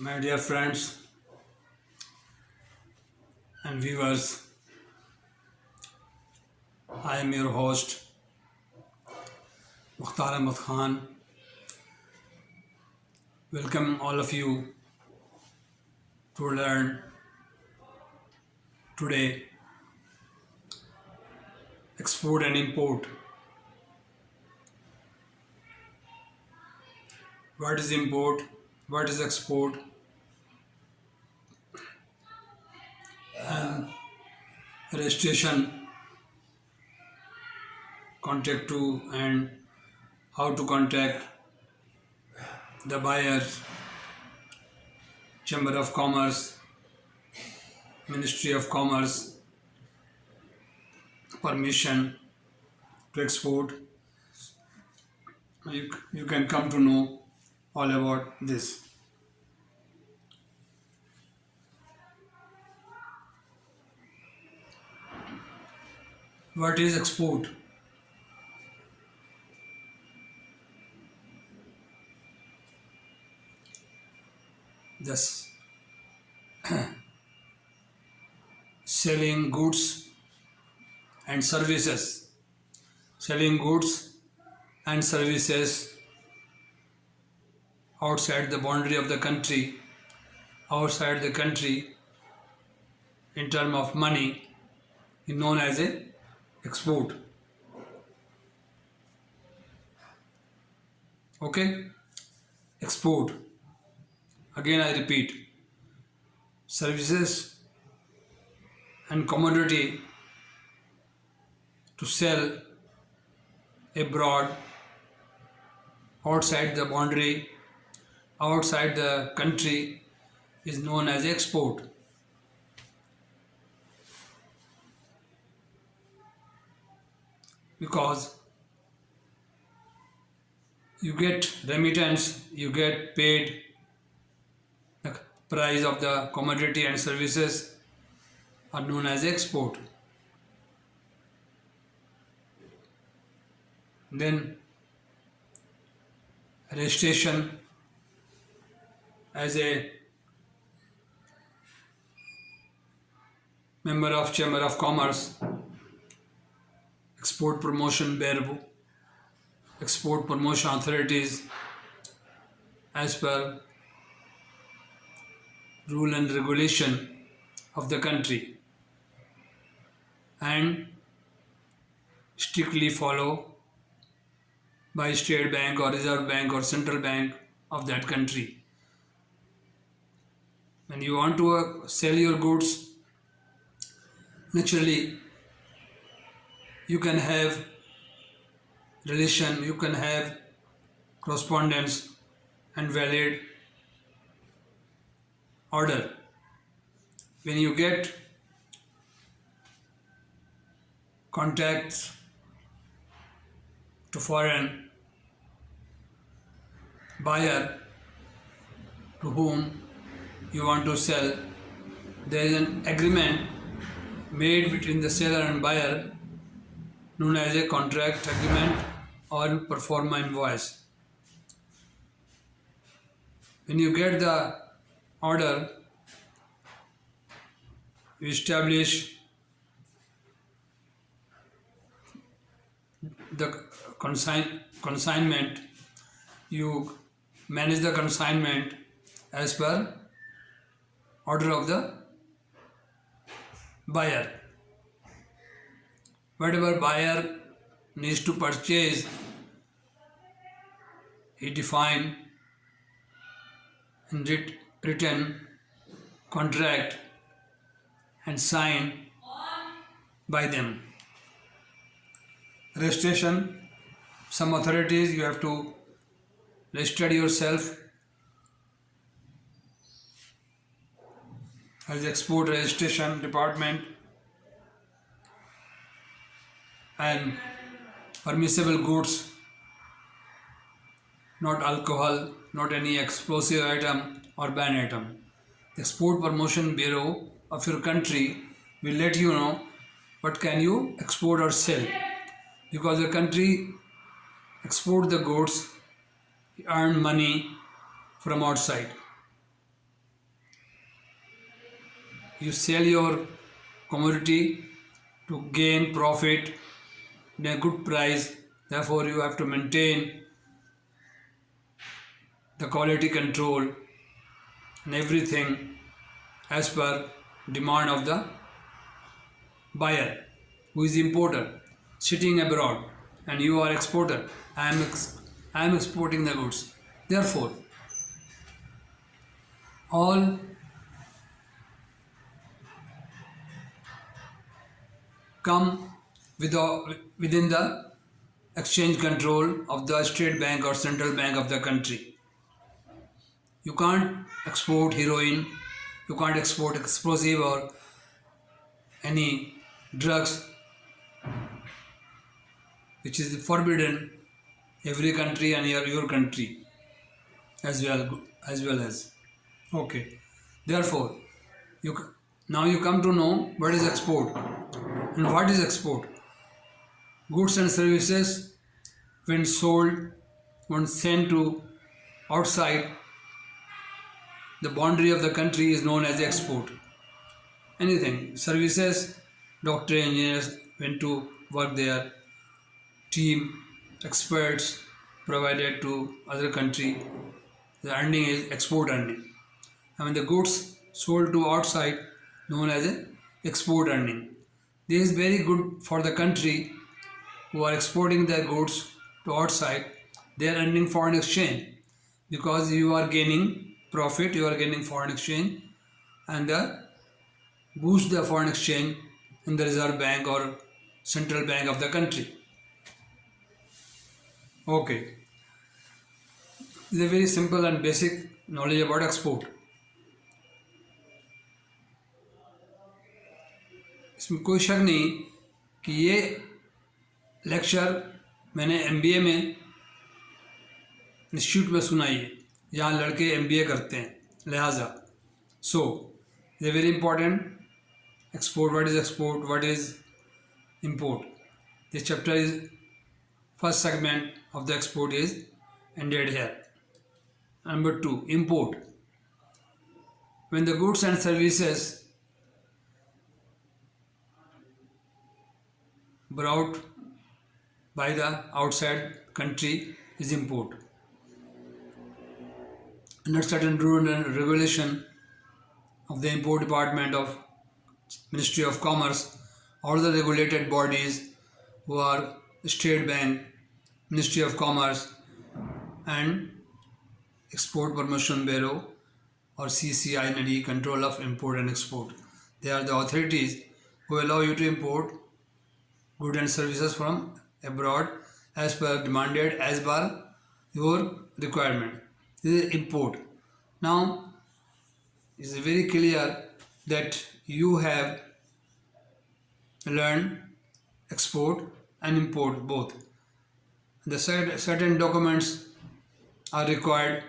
My dear friends and viewers, I am your host Mukhtar Ahmed Khan. Welcome all of you to learn today export and import. What is import? What is export? And registration, contact to and how to contact the buyers, Chamber of Commerce, Ministry of Commerce, permission to export. You can come to know all about this. What is export? Thus, selling goods and services. Selling goods and services outside the boundary of the country, outside the country in terms of money is known as a export. Okay? Export. Again I repeat, services and commodity to sell abroad, outside the boundary, outside the country is known as export. Because you get remittance, you get paid the price of the commodity and services are known as export. Then registration as a member of Chamber of Commerce, Export Promotion Bureau, Export Promotion Authorities as per rule and regulation of the country and strictly follow by State Bank or Reserve Bank or Central Bank of that country. When you want to sell your goods, naturally you can have relation, you can have correspondence and valid order. When you get contacts to foreign buyer to whom you want to sell, there is an agreement made between the seller and buyer known as a contract agreement or pro forma invoice. When you get the order, you establish the consignment, you manage the consignment as per order of the buyer. Whatever buyer needs to purchase, he define in written contract and sign by them. Registration, some authorities you have to register yourself as export registration department, and permissible goods, not alcohol, not any explosive item or ban item. The Export Promotion Bureau of your country will let you know what can you export or sell, because the country export the goods, earn money from outside. you sell your commodity to gain profit in a good price. Therefore, you have to maintain the quality control and everything as per demand of the buyer, who is importer sitting abroad, and you are exporter. I am exporting the goods. Therefore, all come within the exchange control of the state bank or central bank of the country. You can't export heroin, you can't export explosive or any drugs which is forbidden every country and your country as well as okay. Therefore, now you come to know what is export. And what is export? Goods and services when sold, when sent to outside the boundary of the country is known as export. Anything, services, doctor, engineers went to work there, team, experts provided to other country, the earning is export earning. And when the goods sold to outside, known as a export earning. This is very good for the country who are exporting their goods to outside. They are earning foreign exchange because you are gaining profit, you are gaining foreign exchange, and boost the foreign exchange in the reserve bank or central bank of the country. Okay, this is a very simple and basic knowledge about export. इसमें कोई शक नहीं कि ये lecture मैंने MBA में institute में सुनाई है, जहाँ लड़के एमबीए करते हैं. लिहाजा सो ये very important. Export, what is export, what is import. This chapter is first segment of the export is ended here. Number 2, import. When the goods and services brought by the outside country is import. Under certain rule and regulation of the import department of Ministry of Commerce, all the regulated bodies who are State Bank, Ministry of Commerce and Export Promotion Bureau or CCI control of import and export. They are the authorities who allow you to import goods and services from abroad as per demanded, as per your requirement. This is import. Now it is very clear that you have learned export and import both. The certain documents are required: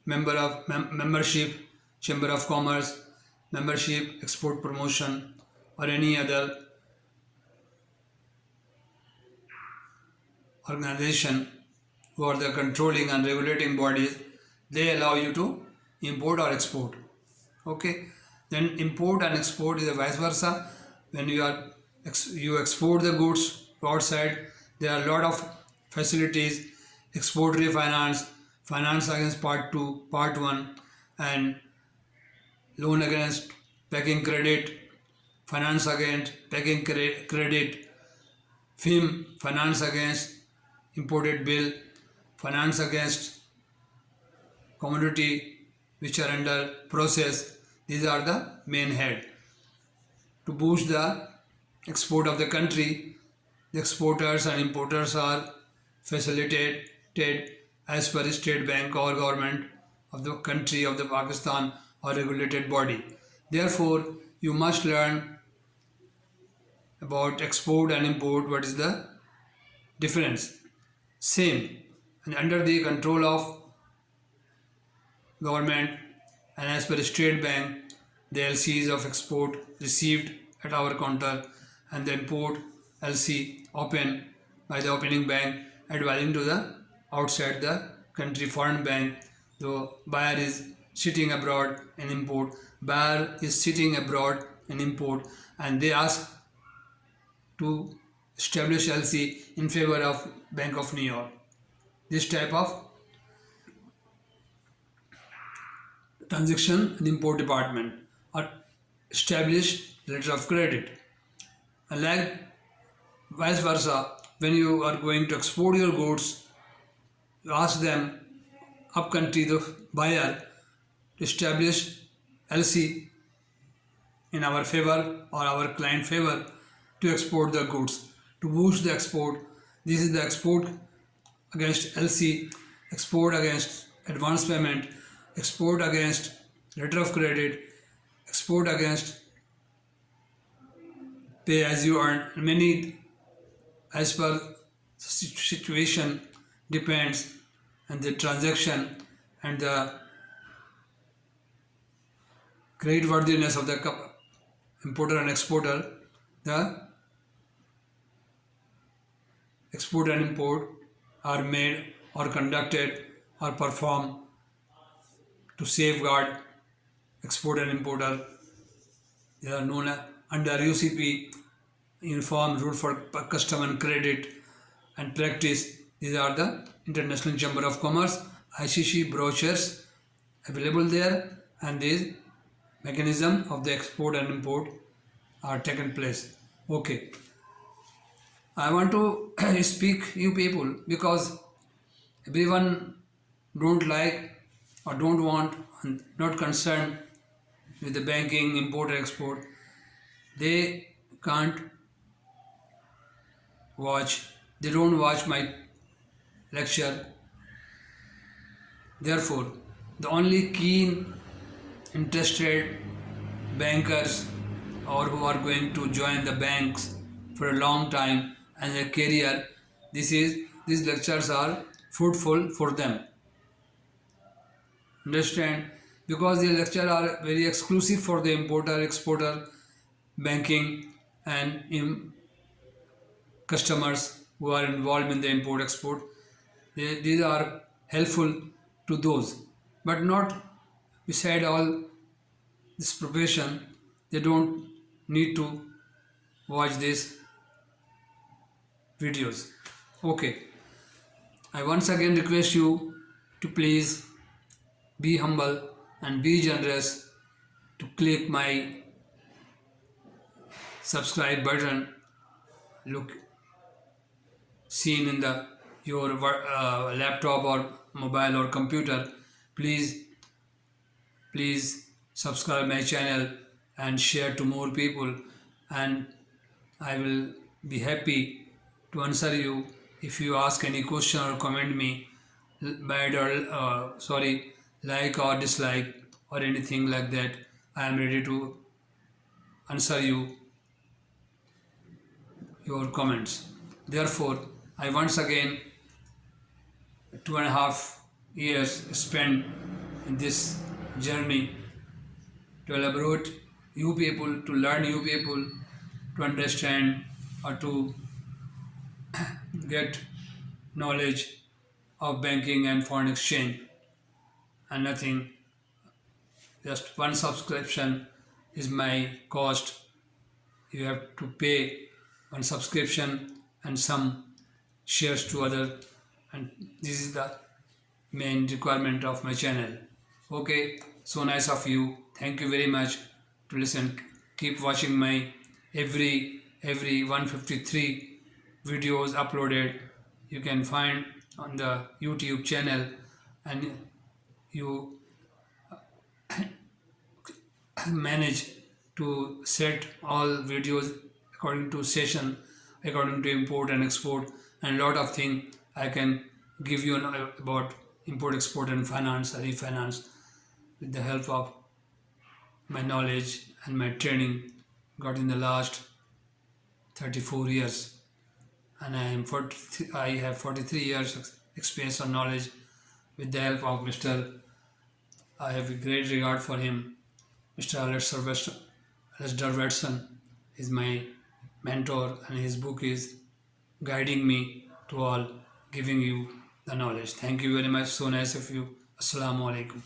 membership, Chamber of Commerce, membership, export promotion, or any other organization who are the controlling and regulating bodies. They allow you to import or export. Okay, then import and export is a vice versa. When you export the goods outside, there are a lot of facilities: export refinance, finance against part 2, part 1, and loan against packing credit, finance against packing credit, FIM, finance against imported bill, finance against commodity which are under process. These are the main head. To boost the export of the country, the exporters and importers are facilitated as per state bank or government of the country of the Pakistan or regulated body. Therefore, you must learn about export and import. What is the difference? Same, and under the control of government and as per state bank, the LCs of export received at our counter and the import LC open by the opening bank advising to the outside the country foreign bank. The buyer is sitting abroad and import. Buyer is sitting abroad and import, and they ask to establish LC in favor of Bank of New York. This type of transaction in import department or establish letter of credit. And like vice versa, when you are going to export your goods, you ask them up country the buyer to establish LC in our favor or our client favor to export the goods, to boost the export. This is the export against LC, export against advance payment, export against letter of credit, export against pay as you earn. Many as per situation depends, and the transaction and the creditworthiness of the importer and exporter, the export and import are made or conducted or performed to safeguard export and importer. They are known under UCP, Uniform Rule for Custom and Credit and Practice. These are the International Chamber of Commerce ICC brochures available there, and these mechanism of the export and import are taken place. Okay, I want to speak you people because everyone don't like or don't want and not concerned with the banking, import and export. They can't watch, they don't watch my lecture. Therefore, the only keen interested bankers or who are going to join the banks for a long time and a career, these lectures are fruitful for them. Understand? Because the lectures are very exclusive for the importer, exporter, banking and customers who are involved in the import export. These are helpful to those, but not beside all this profession. They don't need to watch these videos. Okay, I once again request you to please be humble and be generous to click my subscribe button look seen in your laptop or mobile or computer. Please subscribe my channel and share to more people, and I will be happy to answer you if you ask any question or comment me bad or like or dislike or anything like that. I am ready to answer your comments. Therefore, I once again 2.5 years spent in this journey to elaborate you people, to learn you people, to understand or to get knowledge of banking and foreign exchange, and nothing, just one subscription is my cost. You have to pay one subscription and some shares to other, and this is the main requirement of my channel. Okay, so nice of you. Thank you very much to listen. Keep watching my every 153 videos uploaded. You can find on the YouTube channel, and you manage to set all videos according to session, according to import and export, and lot of things I can give you about import, export and finance, refinance, with the help of my knowledge and my training got in the last 34 years, and I have 43 years experience and knowledge. With the help of I have a great regard for him. Mr. Alistair Watson is my mentor, and his book is guiding me to all, giving you the knowledge. Thank you very much. So nice of you. Assalamu alaikum.